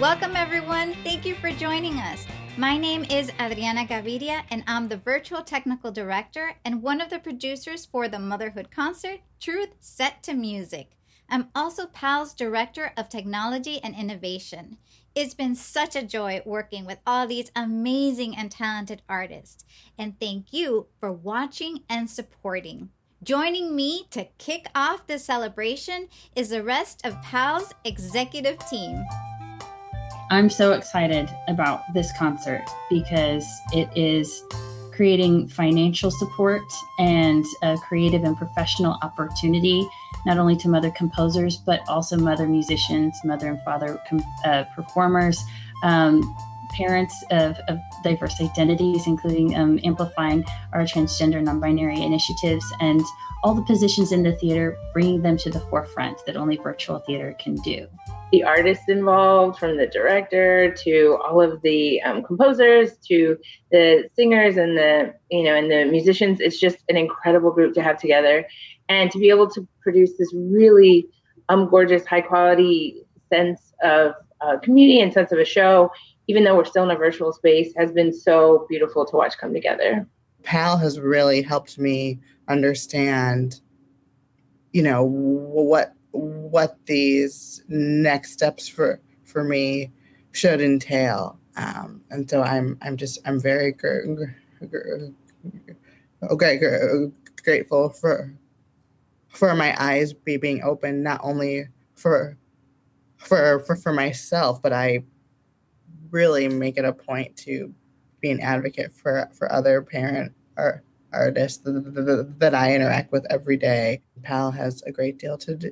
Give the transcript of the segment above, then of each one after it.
Welcome, everyone. Thank you for joining us. My name is Adriana Gaviria, and I'm the Virtual Technical Director and one of the producers for the Motherhood Concert, Truth Set to Music. I'm also PAAL's Director of Technology and Innovation. It's been such a joy working with all these amazing and talented artists. And thank you for watching and supporting. Joining me to kick off the celebration is the rest of PAAL's executive team. I'm so excited about this concert because it is creating financial support and a creative and professional opportunity, not only to mother composers, but also mother musicians, mother and father performers, parents of diverse identities, including amplifying our transgender non-binary initiatives and all the positions in the theater, bringing them to the forefront that only virtual theater can do. The artists involved, from the director to all of the composers to the singers and the musicians, it's just an incredible group to have together, and to be able to produce this really gorgeous, high quality sense of community and sense of a show, even though we're still in a virtual space, has been so beautiful to watch come together. PAAL has really helped me understand, what these next steps for me should entail, and so I'm very grateful for my eyes being open, not only for myself, but I really make it a point to be an advocate for other parent or artists that I interact with every day. PAAL has a great deal to do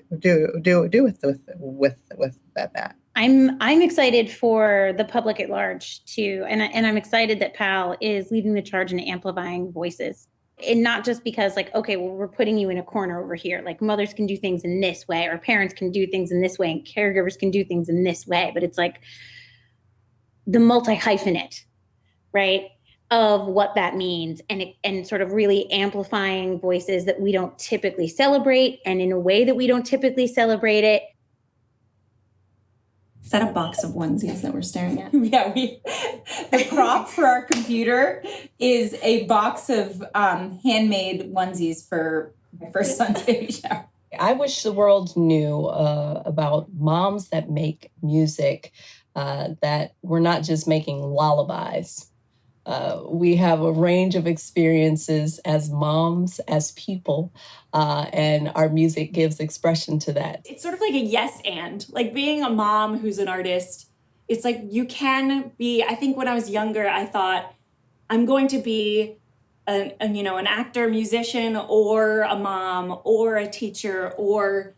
with that. I'm excited for the public at large too, and I'm excited that PAAL is leading the charge in amplifying voices. And not just because we're putting you in a corner over here, like mothers can do things in this way, or parents can do things in this way, and caregivers can do things in this way, but it's like the multi-hyphenate, right, of what that means, and sort of really amplifying voices that we don't typically celebrate, and in a way that we don't typically celebrate it. Is that a box of onesies that we're staring at? Yeah, the prop for our computer is a box of handmade onesies for my first son's baby shower. I wish the world knew about moms that make music, that we're not just making lullabies. We have a range of experiences as moms, as people, and our music gives expression to that. It's sort of like a yes and. Like being a mom who's an artist, it's like you can be, I think when I was younger, I thought I'm going to be an actor, musician, or a mom, or a teacher, or.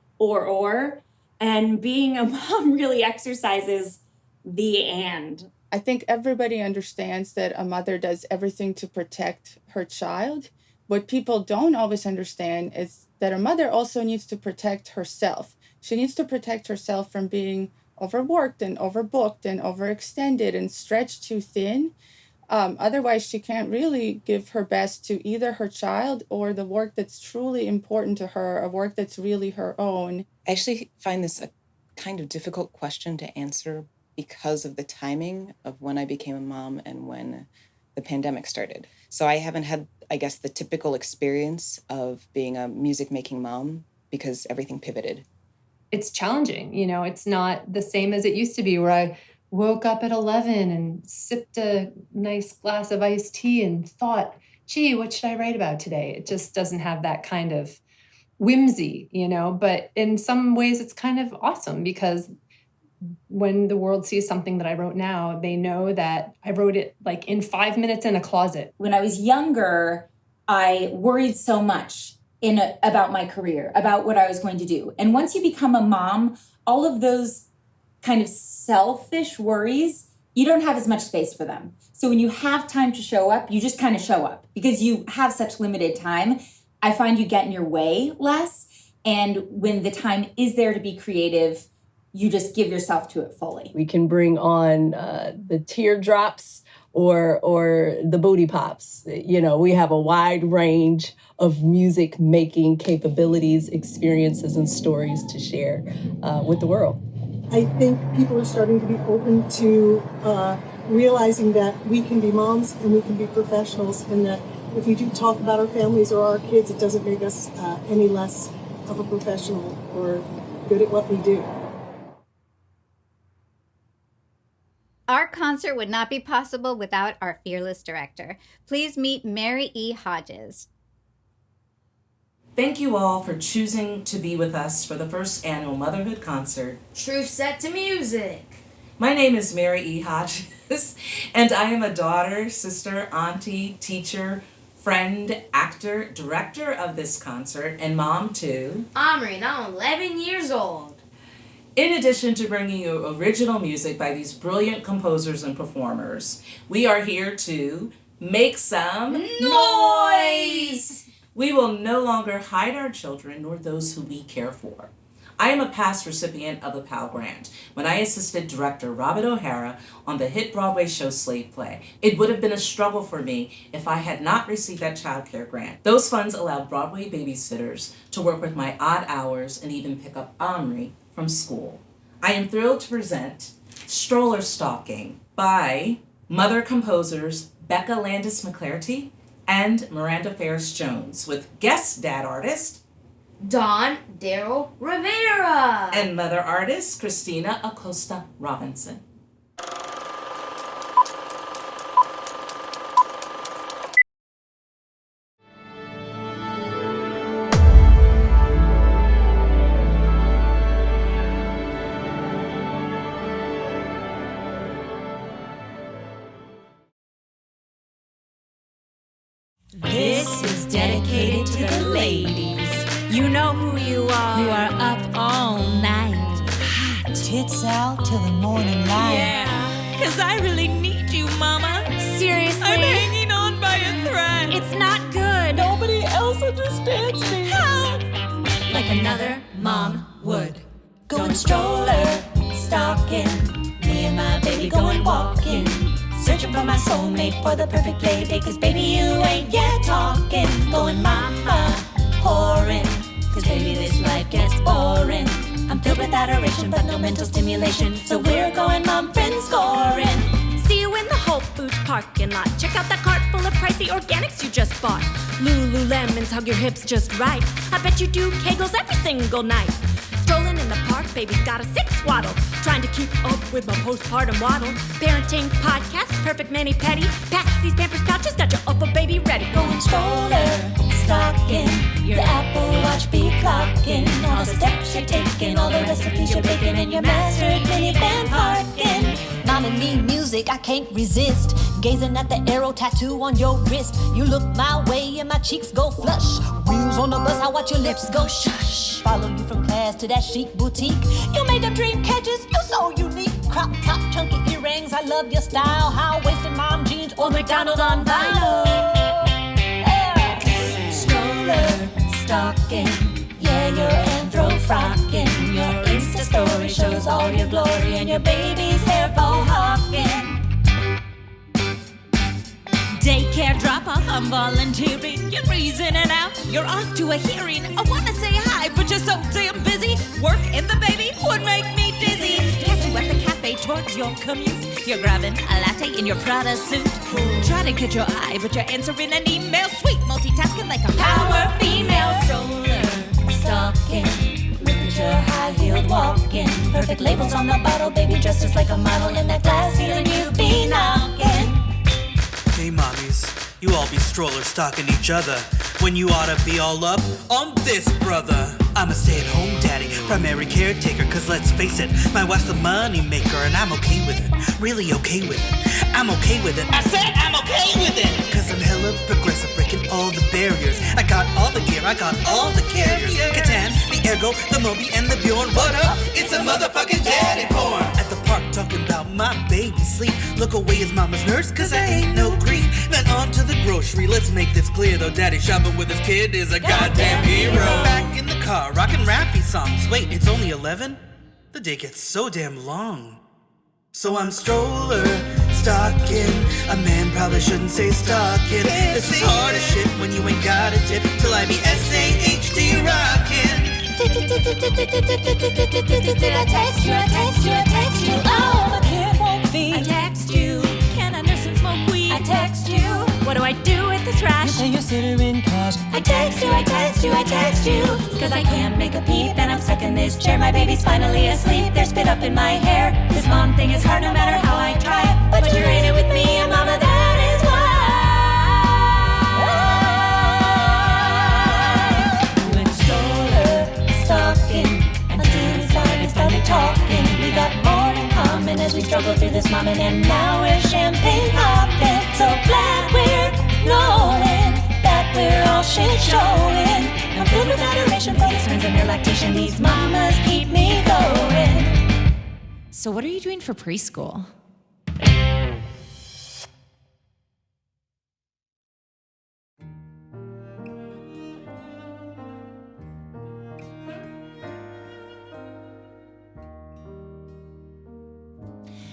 And being a mom really exercises the and. I think everybody understands that a mother does everything to protect her child. What people don't always understand is that a mother also needs to protect herself. She needs to protect herself from being overworked and overbooked and overextended and stretched too thin. Otherwise, she can't really give her best to either her child or the work that's truly important to her, a work that's really her own. I actually find this a kind of difficult question to answer because of the timing of when I became a mom and when the pandemic started. So I haven't had, I guess, the typical experience of being a music-making mom because everything pivoted. It's challenging, it's not the same as it used to be where I woke up at 11 and sipped a nice glass of iced tea and thought, gee, what should I write about today? It just doesn't have that kind of whimsy, but in some ways it's kind of awesome because when the world sees something that I wrote now, they know that I wrote it like in 5 minutes in a closet. When I was younger, I worried so much about my career, about what I was going to do. And once you become a mom, all of those kind of selfish worries, you don't have as much space for them. So when you have time to show up, you just kind of show up because you have such limited time. I find you get in your way less. And when the time is there to be creative, you just give yourself to it fully. We can bring on the teardrops or the booty pops. We have a wide range of music making capabilities, experiences, and stories to share with the world. I think people are starting to be open to realizing that we can be moms and we can be professionals, and that if we do talk about our families or our kids, it doesn't make us any less of a professional or good at what we do. Our concert would not be possible without our fearless director. Please meet Mary E. Hodges. Thank you all for choosing to be with us for the first annual Motherhood Concert, Truth Set to Music. My name is Mary E. Hodges, and I am a daughter, sister, auntie, teacher, friend, actor, director of this concert, and mom to Omri, and I'm 11 years old. In addition to bringing you original music by these brilliant composers and performers, we are here to make some noise! We will no longer hide our children nor those who we care for. I am a past recipient of the PAAL Grant when I assisted director Robert O'Hara on the hit Broadway show Slave Play. It would have been a struggle for me if I had not received that child care grant. Those funds allowed Broadway babysitters to work with my odd hours and even pick up Omri from school. I am thrilled to present Stroller Stalking by mother composers Becca Landis McClarty and Miranda Ferris Jones, with guest dad artist Don Daryl Rivera and mother artist Christina Acosta Robinson. This is dedicated to the ladies. You know who you are. Who are up all night. Hot. Tits out till the morning light. Yeah, 'cause I really need you, mama. Seriously? I'm hanging on by a thread. It's not good. Nobody else understands me. Help! Like another mom would. Going stroller, stalking. Me and my baby going walking. Searching for my soulmate for the perfect play date. 'Cause baby, you ain't yet talking. Going mama, whoring. 'Cause baby, this life gets boring. I'm filled with adoration, but no mental stimulation. So we're going mom friend scoring. See you in the Whole Foods parking lot. Check out that cart full of pricey organics you just bought. Lululemons hug your hips just right. I bet you do Kegels every single night. Strolling in the park, baby's got a six waddle. Trying to keep up with my postpartum waddle. Parenting podcast, perfect mani-pedi. Pass these Pampers pouches, got your upper baby ready. Going stroller, stalking. Your Apple Watch be clocking. All the steps you're taking, all the recipes you're baking. And your mastered minivan parking. Mom and me music, I can't resist. Gazing at the arrow tattoo on your wrist. You look my way and my cheeks go flush. Wheels on the bus, I watch your lips go shush. Follow you from class to that chic boutique. You made them dream catches, you're so unique. Crop top, chunky earrings, I love your style. High-waisted mom jeans or McDonald's on vinyl. Yeah. Stroller, stalking. Yeah, you're anthro-frocking. Your Insta story shows all your glory and your baby's hair for hawking. Daycare drop-off, I'm volunteering. You're reasoning out, you're off to a hearing. I wanna say hi, but you're so damn busy. Work and the baby would make me dizzy. Catch you at the cafe towards your commute. You're grabbing a latte in your Prada suit. Try to catch your eye, but you're answering an email. Sweet multitasking like a power female. Stroller, stalking. Look at your high-heeled walking. Perfect labels on the bottle, baby dressed just like a model. In that glass ceiling you be knocking. Hey mommies, you all be stroller stalking each other when you oughta be all up on this brother. I'm a stay-at-home daddy, primary caretaker, 'cause let's face it, my wife's the money maker and I'm okay with it, really okay with it. I'm okay with it, I said I'm okay with it, 'cause I'm hella progressive, breaking all the barriers. I got all the gear, I got all the carriers. Catan, the Ergo, the Moby, and the Bjorn. What up? It's a motherfucking daddy porn. At the park talking about my baby sleep. Look away as mama's nurse, 'cause I ain't no creep. Then on to the grocery, let's make this clear though. Daddy shopping with his kid is a goddamn hero. Back in the car, rocking Raffi songs. Wait, it's only 11? The day gets so damn long. So I'm stroller stalking. A man probably shouldn't say stalking. This is hard as shit when you ain't got a tip. Till I be SAHD rocking. text you. Oh, my kid won't feed. I text you. Can I nurse and smoke weed? I text you. What do I do with the trash? You say you sit her in cash. I text you. 'Cause I can't make a peep and I'm stuck in this chair. My baby's finally asleep. There's spit up in my hair. This mom thing is hard no matter how I try. But you're in it with me and mama, that is why. Went stroller, stalking, until we started talking. We got more in common as we struggled through this moment. And now we're champagne popping. So glad we're rolling, that we're all shit showing. I'm filled with adoration for these friends and their lactation. These mamas keep me going. So what are you doing for preschool?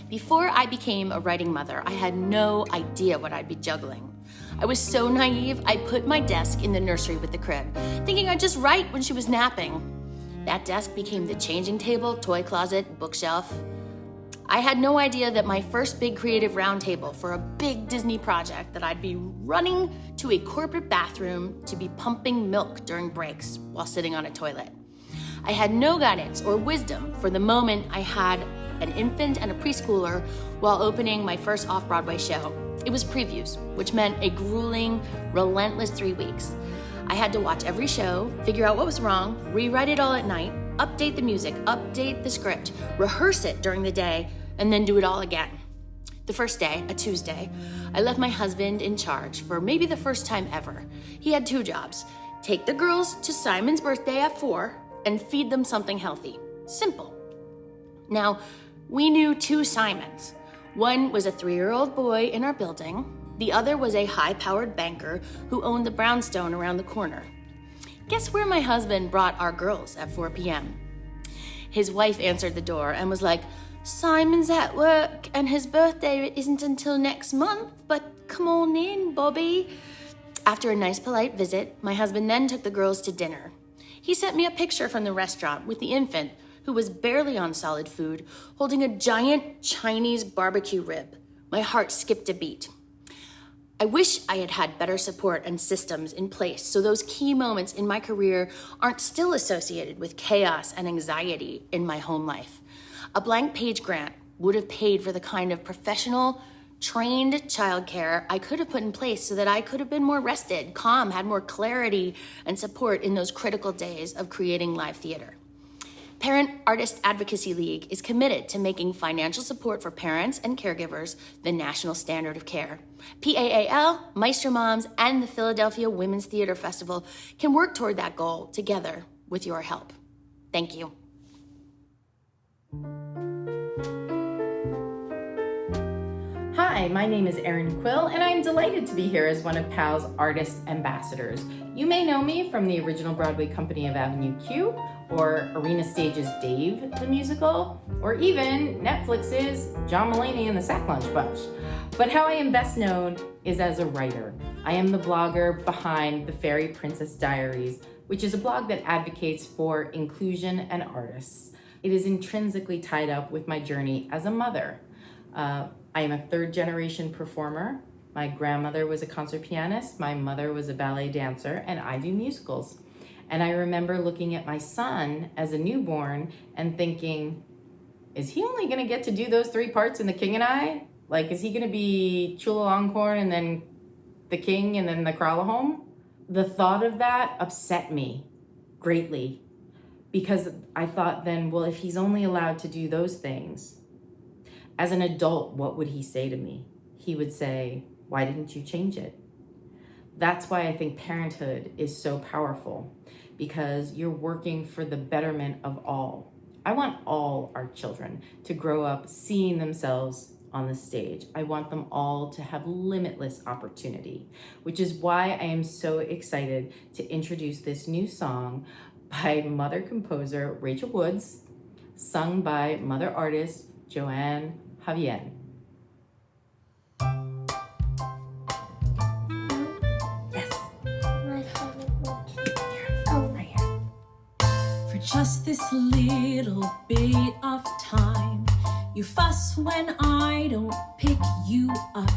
Before I became a writing mother, I had no idea what I'd be juggling. I was so naive, I put my desk in the nursery with the crib, thinking I'd just write when she was napping. That desk became the changing table, toy closet, bookshelf. I had no idea that my first big creative roundtable for a big Disney project that I'd be running to a corporate bathroom to be pumping milk during breaks while sitting on a toilet. I had no guidance or wisdom for the moment I had an infant and a preschooler while opening my first off-Broadway show. It was previews, which meant a grueling, relentless 3 weeks. I had to watch every show, figure out what was wrong, rewrite it all at night, update the music, update the script, rehearse it during the day, and then do it all again. The first day, a Tuesday, I left my husband in charge for maybe the first time ever. He had 2 jobs: take the girls to Simon's birthday at 4 and feed them something healthy. Simple. Now, we knew 2 Simons. One was a 3-year-old boy in our building. The other was a high-powered banker who owned the brownstone around the corner. Guess where my husband brought our girls at 4 p.m.? His wife answered the door and was like, "Simon's at work and his birthday isn't until next month, but come on in, Bobby." After a nice, polite visit, my husband then took the girls to dinner. He sent me a picture from the restaurant with the infant, who was barely on solid food, holding a giant Chinese barbecue rib. My heart skipped a beat. I wish I had had better support and systems in place so those key moments in my career aren't still associated with chaos and anxiety in my home life. A blank page grant would have paid for the kind of professional, trained childcare I could have put in place so that I could have been more rested, calm, had more clarity and support in those critical days of creating live theater. Parent Artist Advocacy League is committed to making financial support for parents and caregivers the national standard of care. PAAL, Maestra Moms, and the Philadelphia Women's Theater Festival can work toward that goal together with your help. Thank you. Hi, my name is Erin Quill, and I'm delighted to be here as one of PAAL's Artist Ambassadors. You may know me from the original Broadway company of Avenue Q, or Arena Stage's Dave the Musical, or even Netflix's John Mulaney and the Sack Lunch Bunch. But how I am best known is as a writer. I am the blogger behind The Fairy Princess Diaries, which is a blog that advocates for inclusion and artists. It is intrinsically tied up with my journey as a mother. I am a 3rd-generation performer. My grandmother was a concert pianist, my mother was a ballet dancer, and I do musicals. And I remember looking at my son as a newborn and thinking, is he only gonna get to do those 3 parts in The King and I? Like, is he gonna be Chulalongkorn and then the king and then the Kralahome? The thought of that upset me greatly because I thought then, well, if he's only allowed to do those things, as an adult, what would he say to me? He would say, why didn't you change it? That's why I think parenthood is so powerful, because you're working for the betterment of all. I want all our children to grow up seeing themselves on the stage. I want them all to have limitless opportunity, which is why I am so excited to introduce this new song by mother composer Rachel Woods, sung by mother artist Joanne Javier. For just this little bit of time. You fuss when I don't pick you up.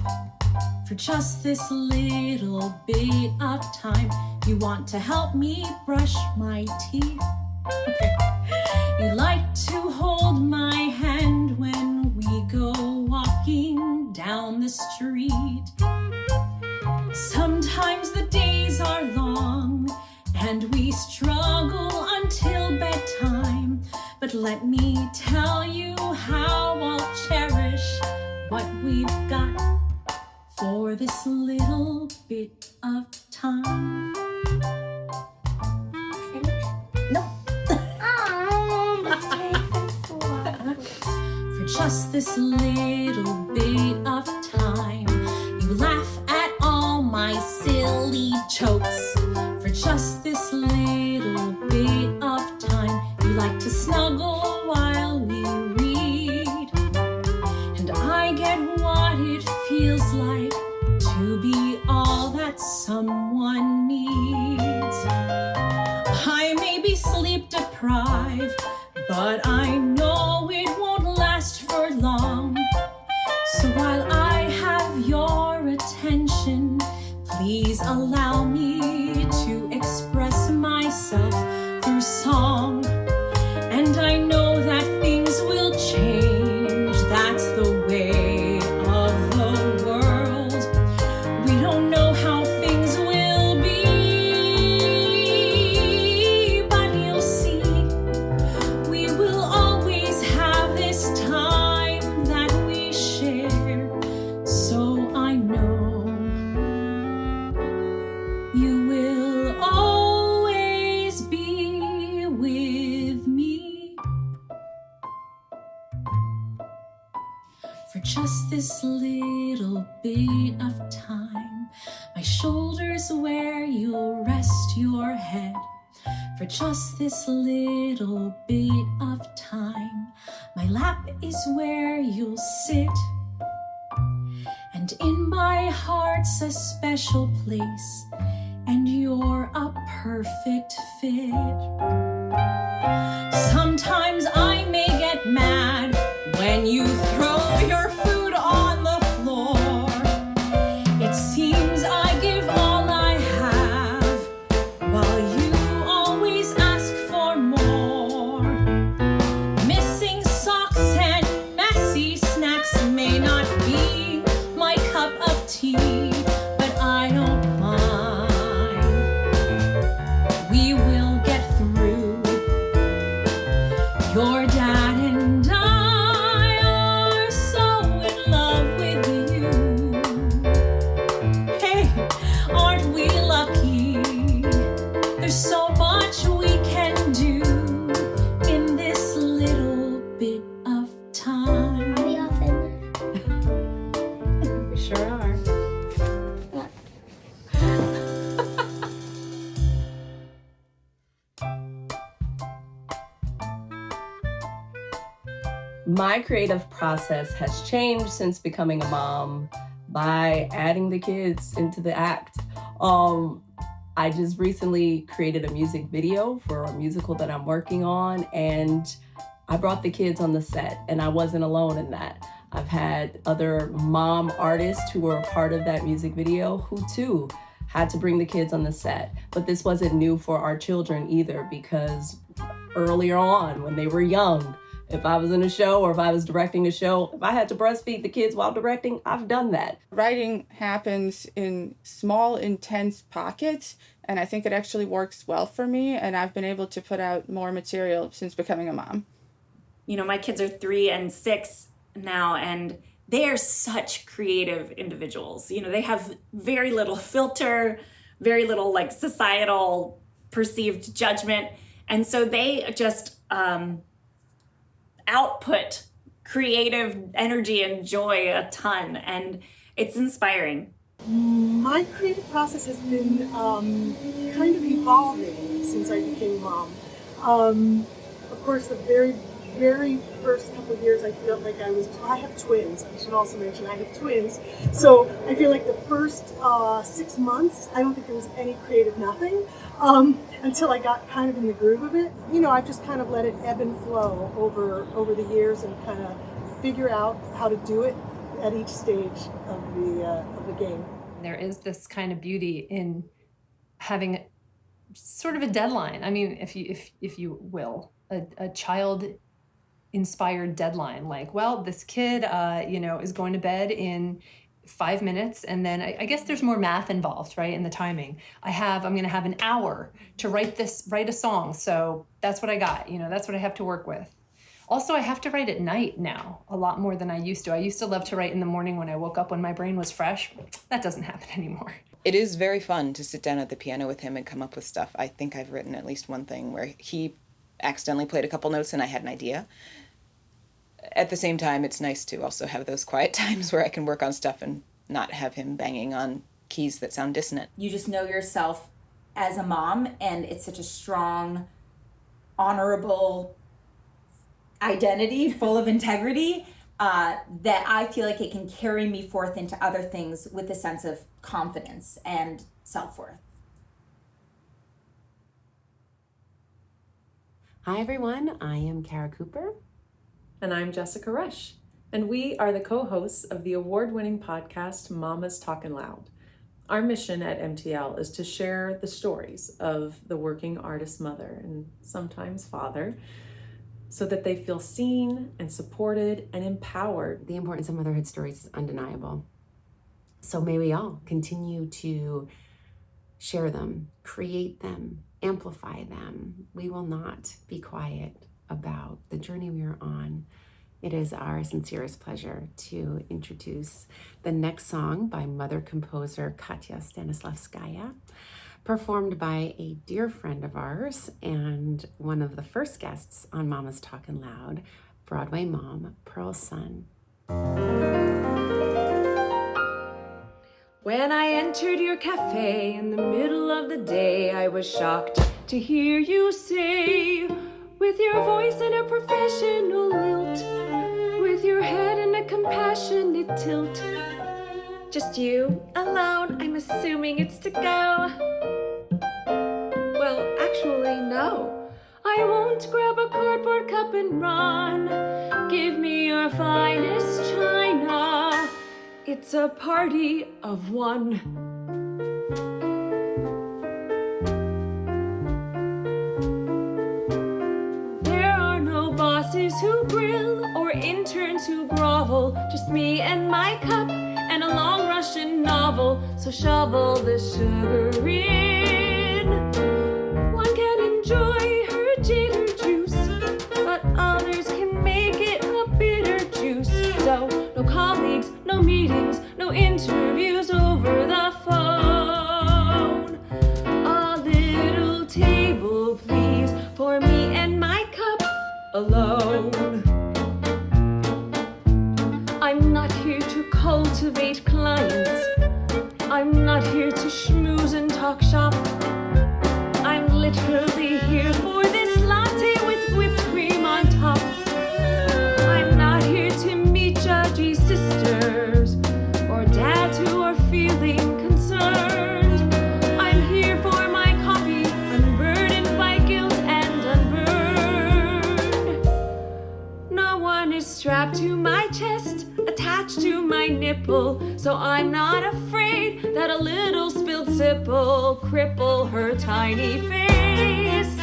For just this little bit of time, you want to help me brush my teeth. Okay. You like to hold my hand when we go walking down the street. Sometimes the days are long and we struggle until bedtime. But let me tell you how I'll cherish what we've got for this little bit of time. No. For just this little bit of time, you laugh at all my silly jokes. For just this little bit of time, you like to snuggle while we read. And I get what it feels like to be all that someone needs. I may be sleep deprived, but I know it won't last for long. So while I have your attention, please allow me to express myself through song. And I know that things will change, that's the way of the world. We don't know how things will be, but you'll see, we will always have this time that we share. So I know you will always be with me. For just this little bit of time, my shoulders where you'll rest your head. For just this little bit of time, my lap is where you'll sit. And in my heart's a special place, and you're a perfect fit. Sometimes I may get mad when you throw your food on the floor. It seems I give all I have, while you always ask for more. Missing socks and messy snacks may not be my cup of tea, but I don't mind. We will get through. Your dad and I are so in love with you. Hey, aren't we lucky? There's so much we can do in this little bit of time. Are we often? We sure are. My creative process has changed since becoming a mom by adding the kids into the act. I just recently created a music video for a musical that I'm working on, and I brought the kids on the set, and I wasn't alone in that. I've had other mom artists who were a part of that music video who too had to bring the kids on the set. But this wasn't new for our children either, because earlier on when they were young, if I was in a show or if I was directing a show, if I had to breastfeed the kids while directing, I've done that. Writing happens in small, intense pockets, and I think it actually works well for me, and I've been able to put out more material since becoming a mom. You know, my kids are 3 and 6 now, and they are such creative individuals. You know, they have very little filter, very little like societal perceived judgment. And so they just output creative energy and joy a ton, and it's inspiring. My creative process has been kind of evolving since I became mom. Of course, the very very first couple of years, I felt like I have twins. I should also mention I have twins. So I feel like the first 6 months, I don't think there was any creative nothing until I got kind of in the groove of it. I've just kind of let it ebb and flow over the years and kind of figure out how to do it at each stage of the game. There is this kind of beauty in having sort of a deadline. I mean, if you will, a child-inspired deadline. Like, well, this kid, is going to bed in 5 minutes, and then I guess there's more math involved, right, in the timing. I'm going to have an hour to write a song. So that's what I got. That's what I have to work with. Also, I have to write at night now, a lot more than I used to. I used to love to write in the morning when I woke up, when my brain was fresh. That doesn't happen anymore. It is very fun to sit down at the piano with him and come up with stuff. I think I've written at least one thing where he accidentally played a couple notes and I had an idea. At the same time, it's nice to also have those quiet times where I can work on stuff and not have him banging on keys that sound dissonant. You just know yourself as a mom, and it's such a strong, honorable identity, full of integrity, that I feel like it can carry me forth into other things with a sense of confidence and self-worth. Hi everyone, I am Kara Cooper. And I'm Jessica Rush. And we are the co-hosts of the award-winning podcast, Mama's Talkin' Loud. Our mission at MTL is to share the stories of the working artist mother and sometimes father, so that they feel seen and supported and empowered. The importance of motherhood stories is undeniable. So may we all continue to share them, create them, amplify them. We will not be quiet about the journey we are on. It is our sincerest pleasure to introduce the next song by mother composer Katya Stanislavskaya, performed by a dear friend of ours and one of the first guests on Mama's Talkin' Loud, Broadway mom, Pearl Sun. When I entered your cafe in the middle of the day, I was shocked to hear you say, with your voice and a professional lilt, with your head and a compassionate tilt, just you alone, I'm assuming it's to go. Well, actually, no. I won't grab a cardboard cup and run. Give me your finest china. It's a party of one. There are no bosses who grill or interns who grovel, just me and my cup and a long Russian novel. So shovel the sugar in. One can enjoy her jitter juice, but others can make it a bitter juice. So no colleagues, no meetings, no interviews over the phone. A little table, please, for me and my cup alone. I'm not here to cultivate clients. I'm not here to schmooze and talk shop. I'm literally here for this latte with whipped cream on top. I'm not here to meet judgy sisters or dads who are feeling concerned. I'm here for my coffee, unburdened by guilt and unburned. No one is strapped to my chest, attached to my nipple, so I'm not afraid that a little spilled sip'll cripple her tiny face.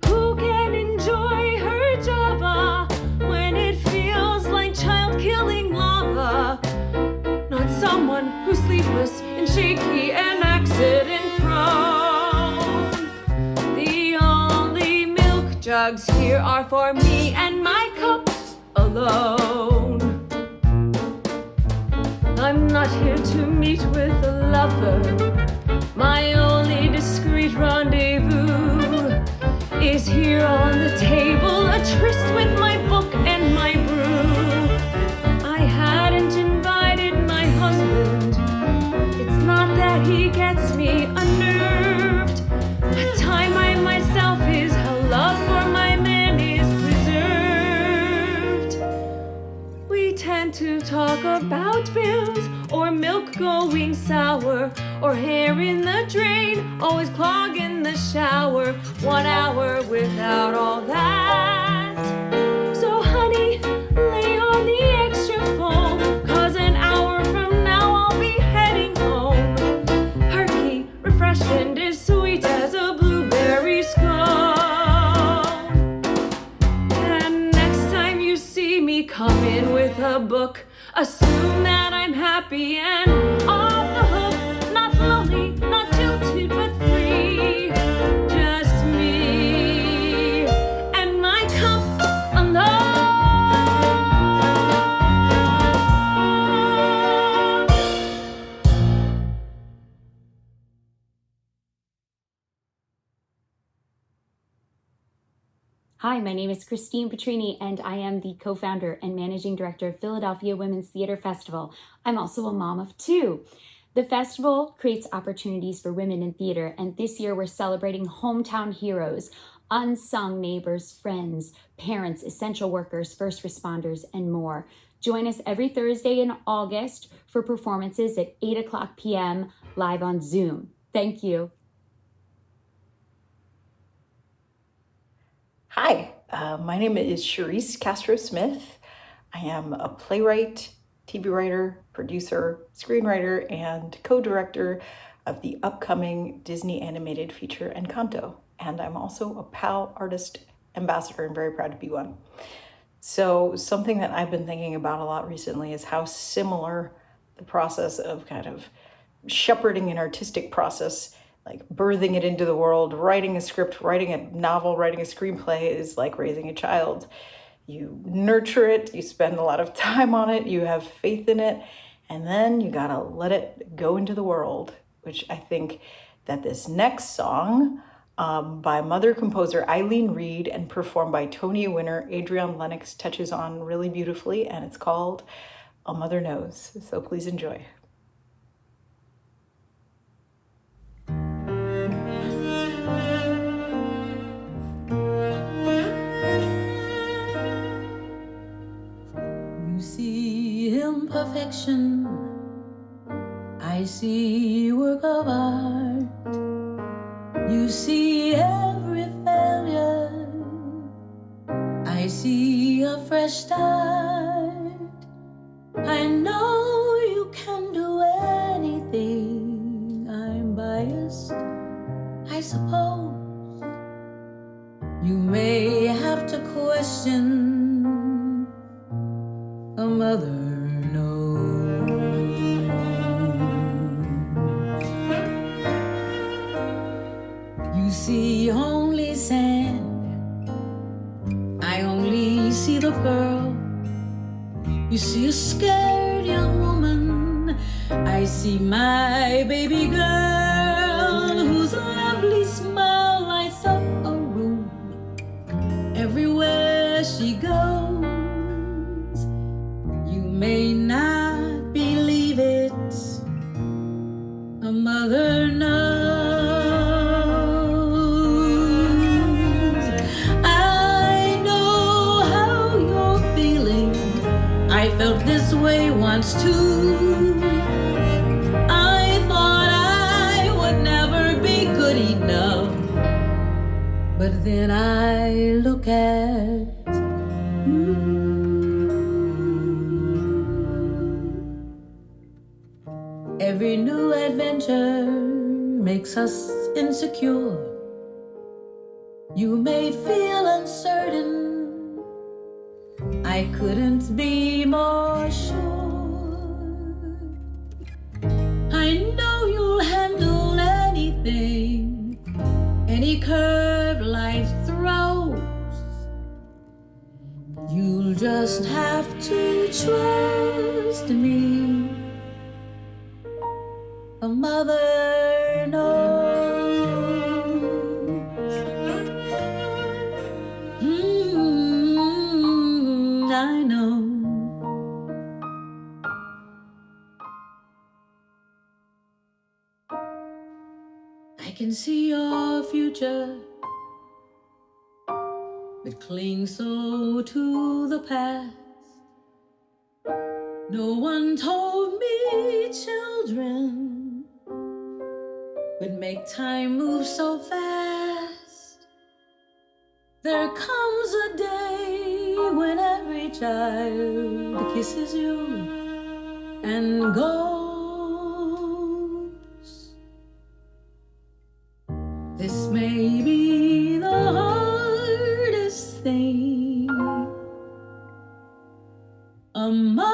Who can enjoy her Java when it feels like child-killing lava? Not someone who's sleepless and shaky and accident-prone. The only milk jugs here are for me and my cup alone. I'm not here to meet with a lover. My only discreet rendezvous is here on the table, a tryst with my book and my brew. I hadn't invited my husband. It's not that he gets me unnerved. The time I myself is how love for my man is preserved. talk about bills, or milk going sour, or hair in the drain, always clogging the shower. 1 hour without all that. So honey, lay on the extra foam, 'cause an hour from now I'll be heading home. Perky, refreshed, and as sweet as a blueberry scone. And next time you see me come in with a book, assume that I'm happy and off the hook. Not lonely, not jilted, but free. Just me and my cup alone. Hi, my name is Christine Petrini, and I am the co-founder and managing director of Philadelphia Women's Theater Festival. I'm also a mom of 2. The festival creates opportunities for women in theater, and this year we're celebrating hometown heroes, unsung neighbors, friends, parents, essential workers, first responders, and more. Join us every Thursday in August for performances at 8:00 p.m. live on Zoom. Thank you. Hi, my name is Charisse Castro-Smith. I am a playwright, TV writer, producer, screenwriter, and co-director of the upcoming Disney animated feature Encanto. And I'm also a PAAL Artist Ambassador and very proud to be one. So something that I've been thinking about a lot recently is how similar the process of kind of shepherding an artistic process, like birthing it into the world, writing a script, writing a novel, writing a screenplay is like raising a child. You nurture it, you spend a lot of time on it, you have faith in it, and then you gotta let it go into the world, which I think that this next song by mother composer Eileen Reed and performed by Tony winner Adrienne Lennox touches on really beautifully, and it's called A Mother Knows. So please enjoy. You see imperfection, I see work of art. You see every failure, I see a fresh start. I know you can do anything. I'm biased, I suppose. You may have to question, a mother knows. You see only sand, I only see the pearl. You see a scared young woman, I see my baby girl, whose lovely smile lights up a room everywhere she goes. You may not believe it, a mother knows. I know how you're feeling, I felt this way once too. I thought I would never be good enough, but then I look at you. Every new adventure makes us insecure. You may feel uncertain, I couldn't be more sure. I know you'll handle anything, any curve life throws. You'll just have to trust me. A mother knows. I know. I can see your future, but cling so to the past. No one told me children would make time move so fast. There comes a day when every child kisses you and goes. This may be the hardest thing a mother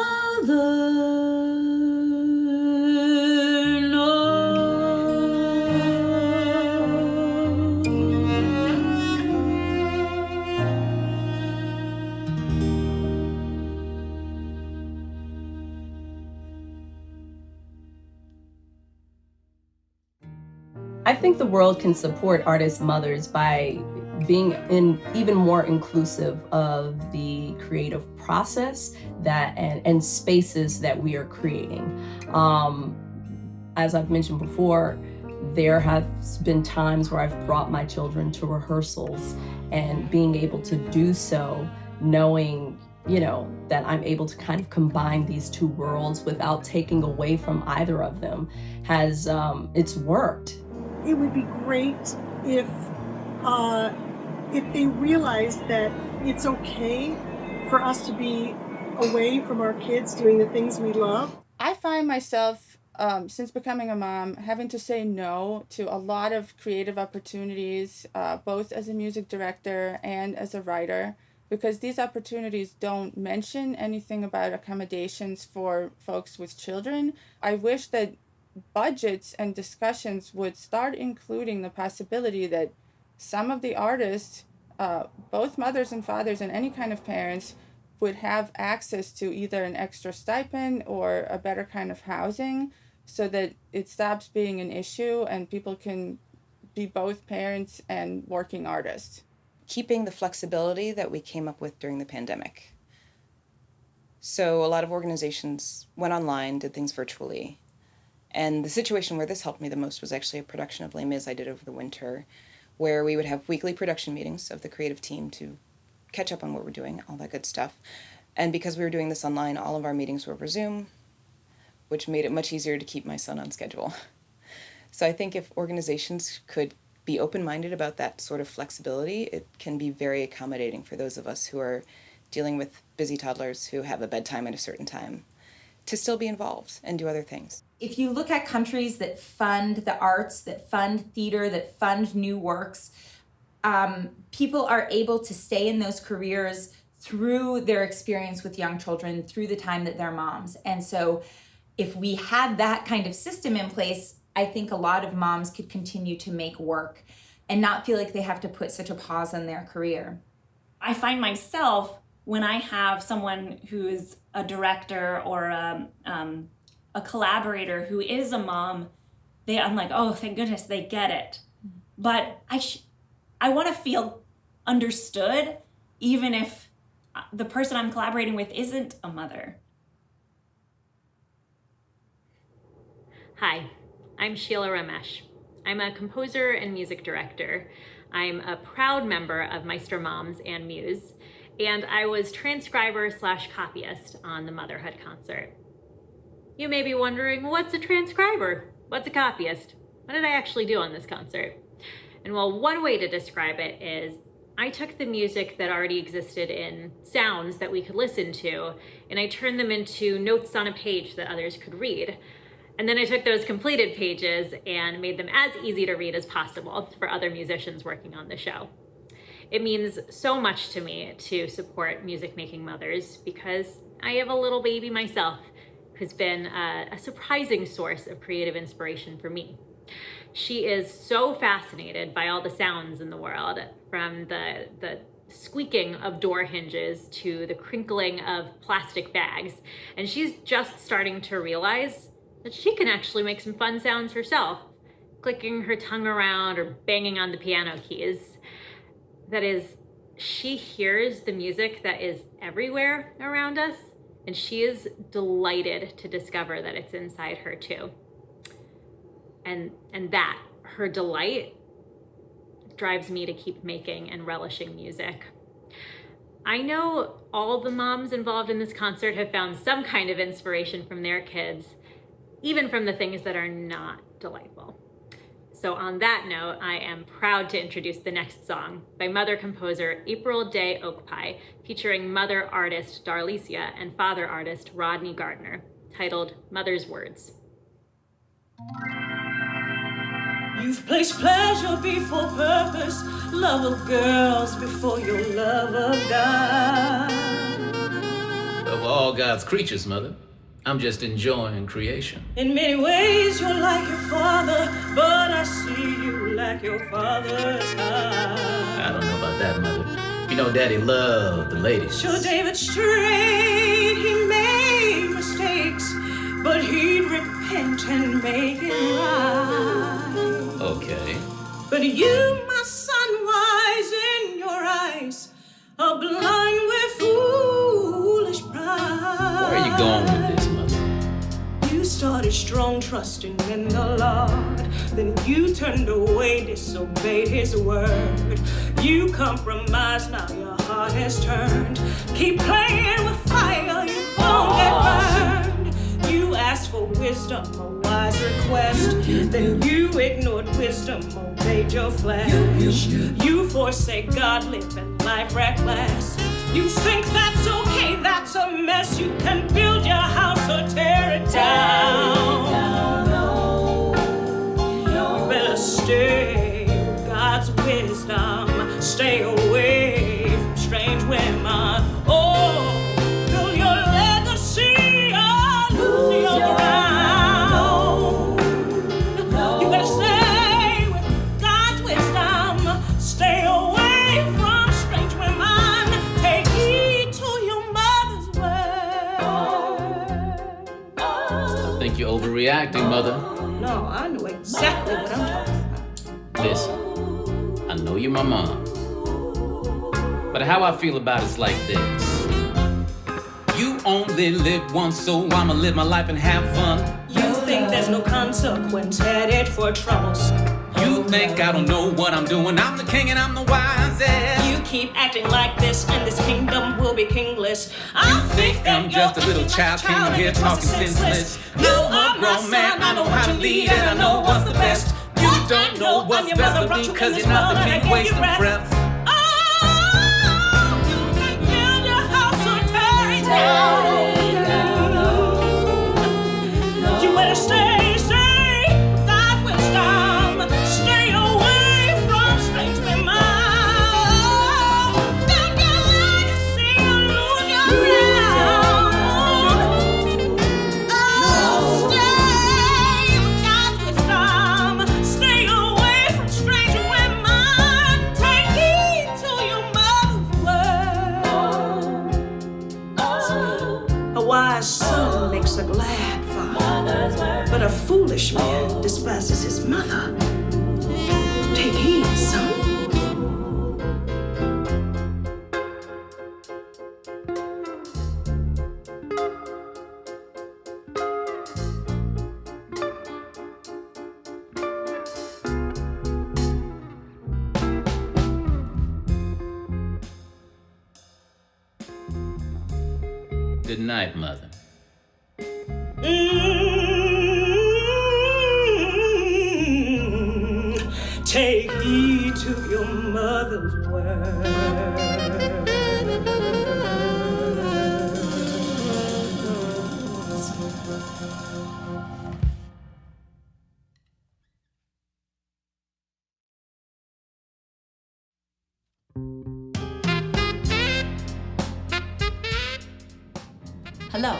I think the world can support artist mothers by being even more inclusive of the creative process and spaces that we are creating. As I've mentioned before, there have been times where I've brought my children to rehearsals, and being able to do so knowing that I'm able to kind of combine these two worlds without taking away from either of them has it's worked. It would be great if they realized that it's okay for us to be away from our kids doing the things we love. I find myself, since becoming a mom, having to say no to a lot of creative opportunities, both as a music director and as a writer, because these opportunities don't mention anything about accommodations for folks with children. I wish that budgets and discussions would start including the possibility that some of the artists, both mothers and fathers and any kind of parents, would have access to either an extra stipend or a better kind of housing, so that it stops being an issue and people can be both parents and working artists. Keeping the flexibility that we came up with during the pandemic. So a lot of organizations went online, did things virtually. And the situation where this helped me the most was actually a production of Les Mis I did over the winter, where we would have weekly production meetings of the creative team to catch up on what we're doing, all that good stuff. And because we were doing this online, all of our meetings were over Zoom, which made it much easier to keep my son on schedule. So I think if organizations could be open-minded about that sort of flexibility, it can be very accommodating for those of us who are dealing with busy toddlers who have a bedtime at a certain time, to still be involved and do other things. If you look at countries that fund the arts, that fund theater, that fund new works, people are able to stay in those careers through their experience with young children, through the time that they're moms. And so if we had that kind of system in place, I think a lot of moms could continue to make work and not feel like they have to put such a pause on their career. I find myself, when I have someone who's a director or a collaborator who is a mom, I'm like, oh, thank goodness they get it. But I want to feel understood, even if the person I'm collaborating with isn't a mother. Hi, I'm Sheila Ramesh. I'm a composer and music director. I'm a proud member of Maestra Moms and Muse, and I was transcriber/copyist on the Motherhood Concert. You may be wondering, what's a transcriber? What's a copyist? What did I actually do on this concert? And well, one way to describe it is I took the music that already existed in sounds that we could listen to, and I turned them into notes on a page that others could read. And then I took those completed pages and made them as easy to read as possible for other musicians working on the show. It means so much to me to support music-making mothers because I have a little baby myself who's been a surprising source of creative inspiration for me. She is so fascinated by all the sounds in the world, from the squeaking of door hinges to the crinkling of plastic bags. And she's just starting to realize that she can actually make some fun sounds herself, clicking her tongue around or banging on the piano keys. That is, she hears the music that is everywhere around us, and she is delighted to discover that it's inside her too. And that, her delight, drives me to keep making and relishing music. I know all the moms involved in this concert have found some kind of inspiration from their kids, even from the things that are not delightful. So on that note, I am proud to introduce the next song by mother composer April Day Oakpie, featuring mother artist Darlicia and father artist Rodney Gardner, titled Mother's Words. You've placed pleasure before purpose, love of girls before your love of God. Of all God's creatures, Mother, I'm just enjoying creation. In many ways you're like your father, but I see you like your father's heart. I don't know about that, Mother. You know, Daddy loved the ladies. Sure, David straight, he made mistakes, but he'd repent and make it right. Okay. But you, my son, wise in your eyes, are blind with foolish pride. Where are you going with this, Mother? You started strong, trusting in the Lord. Then you turned away, disobeyed his word. You compromised, now your heart has turned. Keep playing with fire, you won't get burned. You asked for wisdom, a wise request. Then you ignored wisdom, obeyed your flesh. You forsake God, living life reckless. You think that's okay, that's a mess. You can build your house or tear it down. You better stay with God's wisdom. Stay away from strange women. Oh, build your legacy or lose your ground. You better stay with God's wisdom. Stay away from strange women. Take heed to your mother's word. I think you're overreacting, Mother. No, I know exactly what I'm talking about. Listen, I know you're my mom, but how I feel about it's like this. You only live once, so I'ma live my life and have fun. You think there's no consequence headed for troubles. You think I don't know what I'm doing. I'm the king and I'm the wisest. You keep acting like this and this kingdom will be kingless. You think I'm just a little child, king here talking senseless. You are a grown man, I know how to lead and I know what's the best. You don't know what's best for me cause you're not the king wasting breath. You can build your house or tear it down. You better stay with God's wisdom. Stay away from strange women. Build your legacy or lose your ground. Stay with God's wisdom. Stay away from strange women. Take heed to your mother's word. A wise son makes a glad father, but a foolish man despises his mother. Take heed, son. Good night, Mother. Take heed to your mother's word. Hello,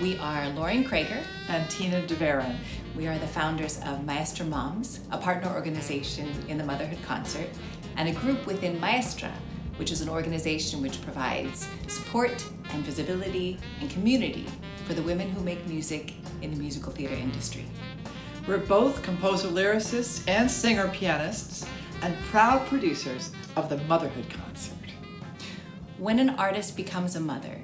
we are Lauren Krager and Tina DeVera. We are the founders of Maestra Moms, a partner organization in the Motherhood Concert, and a group within Maestra, which is an organization which provides support and visibility and community for the women who make music in the musical theater industry. We're both composer-lyricists and singer-pianists and proud producers of the Motherhood Concert. When an artist becomes a mother,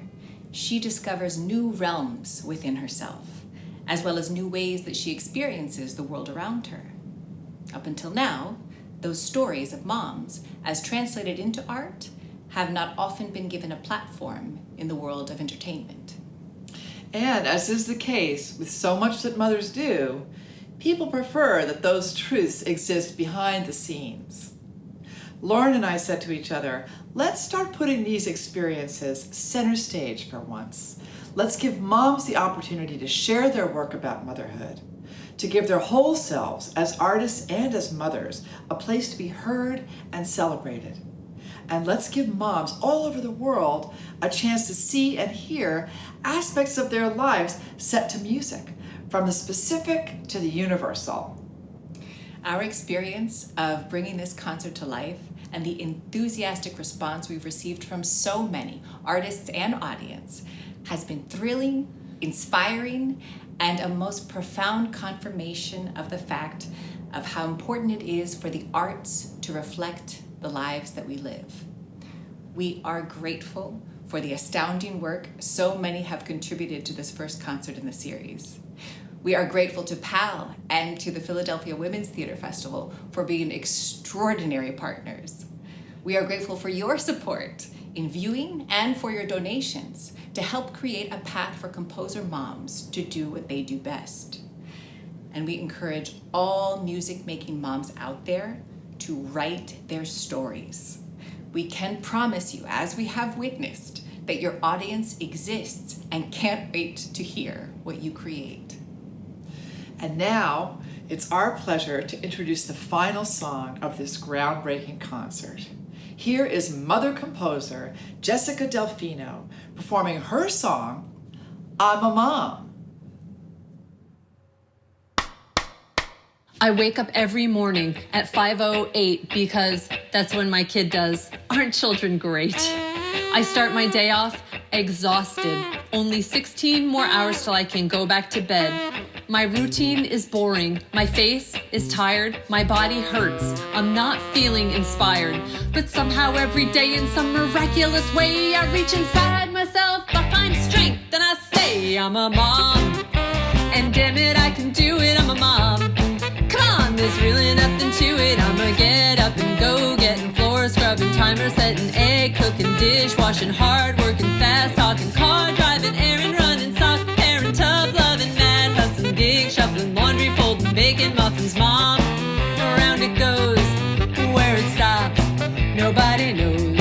she discovers new realms within herself, as well as new ways that she experiences the world around her. Up until now, those stories of moms, as translated into art, have not often been given a platform in the world of entertainment. And as is the case with so much that mothers do, people prefer that those truths exist behind the scenes. Lauren and I said to each other, let's start putting these experiences center stage for once. Let's give moms the opportunity to share their work about motherhood, to give their whole selves as artists and as mothers a place to be heard and celebrated. And let's give moms all over the world a chance to see and hear aspects of their lives set to music, from the specific to the universal. Our experience of bringing this concert to life and the enthusiastic response we've received from so many artists and audience has been thrilling, inspiring, and a most profound confirmation of the fact of how important it is for the arts to reflect the lives that we live. We are grateful for the astounding work so many have contributed to this first concert in the series. We are grateful to PAAL and to the Philadelphia Women's Theater Festival for being extraordinary partners. We are grateful for your support in viewing and for your donations to help create a path for composer moms to do what they do best. And we encourage all music-making moms out there to write their stories. We can promise you, as we have witnessed, that your audience exists and can't wait to hear what you create. And now, it's our pleasure to introduce the final song of this groundbreaking concert. Here is mother composer Jessica Delfino performing her song, I'm a Mom. I wake up every morning at 5:08 because that's when my kid does. Aren't children great? I start my day off exhausted. Only 16 more hours till I can go back to bed. My routine is boring. My face is tired. My body hurts. I'm not feeling inspired. But somehow every day in some miraculous way, I reach inside myself, I find strength, and I say, I'm a mom. And damn it, I can do it, I'm a mom. Come on, there's really nothing to it. I'ma get up and go, getting floor scrubbing, timer setting, egg cooking, dishwashing, hard working, fast talking, car driving, errand running, sock pairing, tough loving, mad hustling, gig shuffling, laundry folding, baking muffins, mom. Around it goes, where it stops, nobody knows.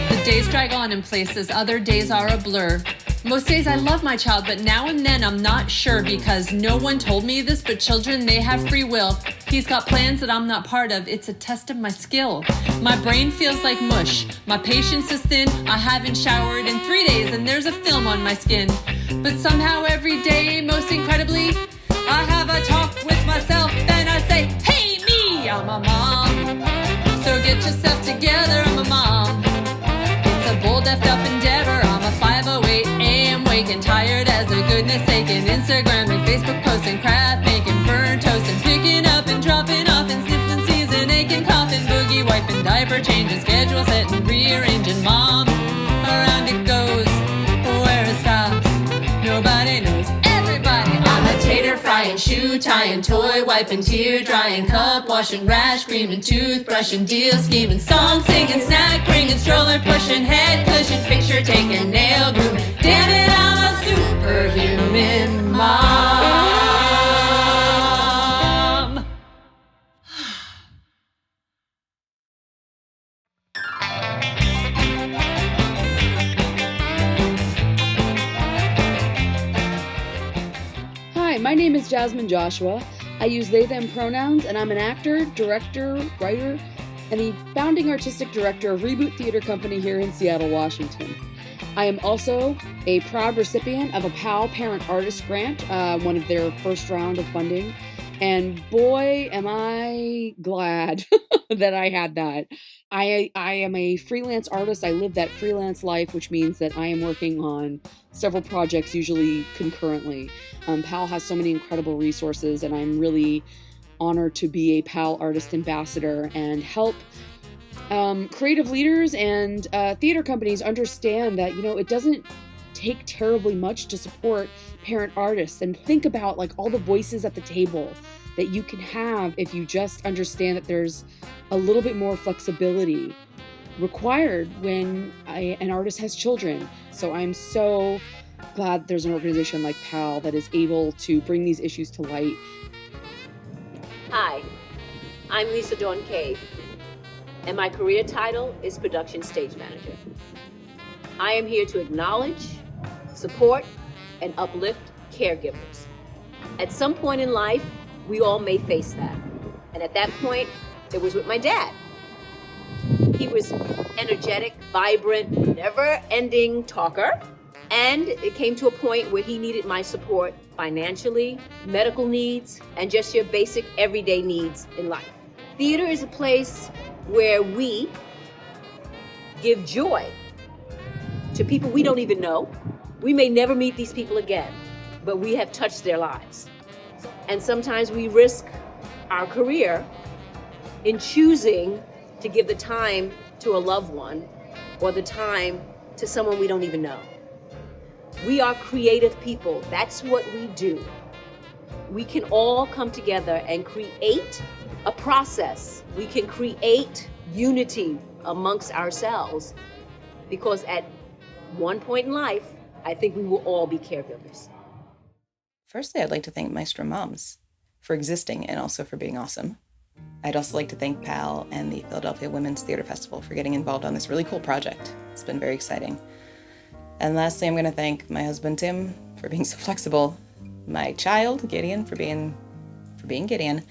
The days drag on in places, other days are a blur. Most days I love my child, but now and then I'm not sure because no one told me this, but children, they have free will. He's got plans that I'm not part of. It's a test of my skill. My brain feels like mush. My patience is thin. I haven't showered in 3 days and there's a film on my skin. But somehow every day, most incredibly, I have a talk with myself. Then I say, hey me, I'm a mom. So get yourself together, I'm a mom. It's a bold, effed up endeavor. I'm a 5:08 a.m. waking, tired as a goodness sake, and Instagram and Facebook posting, crap making, burnt toast and picking up and dropping off, and sniffing, season, aching, coughing, boogie wiping, diaper changing, schedule setting, rearranging, mom. Around it goes, where it stops, nobody knows. Everybody, I'm a tater frying, shoe tying, toy wiping, tear drying, cup washing, rash creaming, toothbrushing, deal scheming, song singing, snack bringing, stroller pushing, head cushion, picture taking, nail grooming. Damn it, I'm a superhuman mom. Hi, my name is Jasmine Joshua. I use they, them pronouns, and I'm an actor, director, writer, and the founding artistic director of Reboot Theater Company here in Seattle, Washington. I am also a proud recipient of a PAAL Parent Artist Grant, one of their first round of funding, and boy, am I glad that I had that. I am a freelance artist. I live that freelance life, which means that I am working on several projects, usually concurrently. PAAL has so many incredible resources, and I'm really honored to be a PAAL Artist Ambassador and help creative leaders and theater companies understand that, it doesn't take terribly much to support parent artists, and think about like all the voices at the table that you can have if you just understand that there's a little bit more flexibility required when an artist has children. So I'm so glad there's an organization like PAAL that is able to bring these issues to light. Hi, I'm Lisa Dawn Cave, and my career title is Production Stage Manager. I am here to acknowledge, support, and uplift caregivers. At some point in life, we all may face that. And at that point, it was with my dad. He was energetic, vibrant, never-ending talker. And it came to a point where he needed my support financially, medical needs, and just your basic everyday needs in life. Theater is a place where we give joy to people we don't even know. We may never meet these people again, but we have touched their lives. And sometimes we risk our career in choosing to give the time to a loved one or the time to someone we don't even know. We are creative people. That's what we do. We can all come together and create a process. We can create unity amongst ourselves because at one point in life, I think we will all be caregivers. Firstly, I'd like to thank Maestra Moms for existing and also for being awesome. I'd also like to thank PAAL and the Philadelphia Women's Theater Festival for getting involved on this really cool project. It's been very exciting. And lastly, I'm going to thank my husband, Tim, for being so flexible, my child, Gideon, for being Gideon,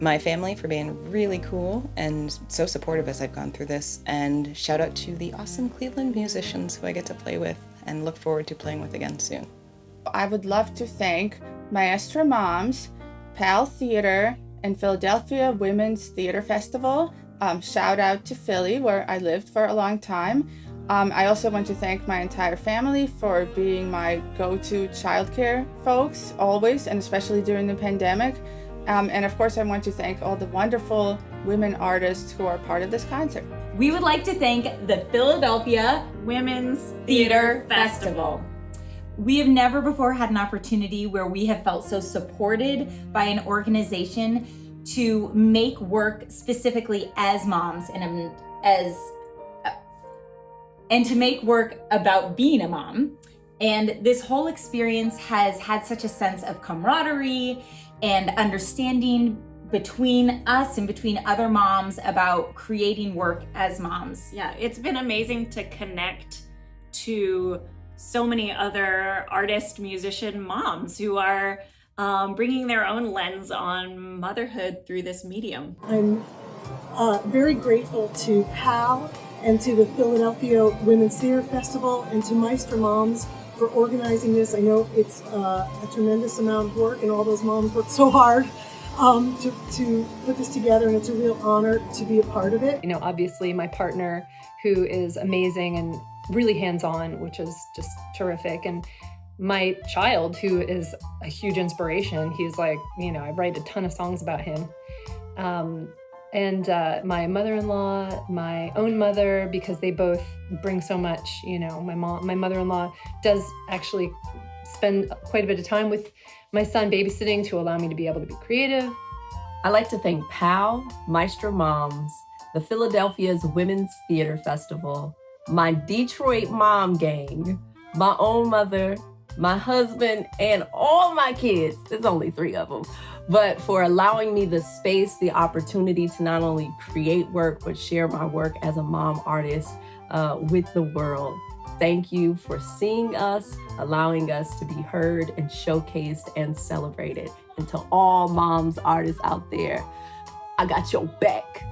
my family for being really cool and so supportive as I've gone through this, and shout out to the awesome Cleveland musicians who I get to play with and look forward to playing with again soon. I would love to thank Maestra Moms, PAAL Theater, and Philadelphia Women's Theater Festival. Shout out to Philly, where I lived for a long time. I also want to thank my entire family for being my go-to childcare folks, always, and especially during the pandemic. And of course, I want to thank all the wonderful women artists who are part of this concert. We would like to thank the Philadelphia Women's Theater Festival. We have never before had an opportunity where we have felt so supported by an organization to make work specifically as moms and to make work about being a mom. And this whole experience has had such a sense of camaraderie and understanding between us and between other moms about creating work as moms. Yeah, it's been amazing to connect to so many other artist, musician moms who are bringing their own lens on motherhood through this medium. I'm very grateful to PAAL and to the Philadelphia Women's Theater Festival and to Maestra Moms for organizing this. I know it's a tremendous amount of work and all those moms worked so hard to put this together, and it's a real honor to be a part of it. You know, obviously my partner, who is amazing and really hands-on, which is just terrific, and my child, who is a huge inspiration. He's like, you know, I write a ton of songs about him. And my mother-in-law, my own mother, because they both bring so much. You know, my mother-in-law does actually spend quite a bit of time with my son babysitting to allow me to be able to be creative. I'd like to thank PAAL, Maestra Moms, the Philadelphia's Women's Theater Festival, my Detroit mom gang, my own mother, my husband, and all my kids. There's only 3 of them. But for allowing me the space, the opportunity to not only create work, but share my work as a mom artist with the world. Thank you for seeing us, allowing us to be heard and showcased and celebrated. And to all moms artists out there, I got your back.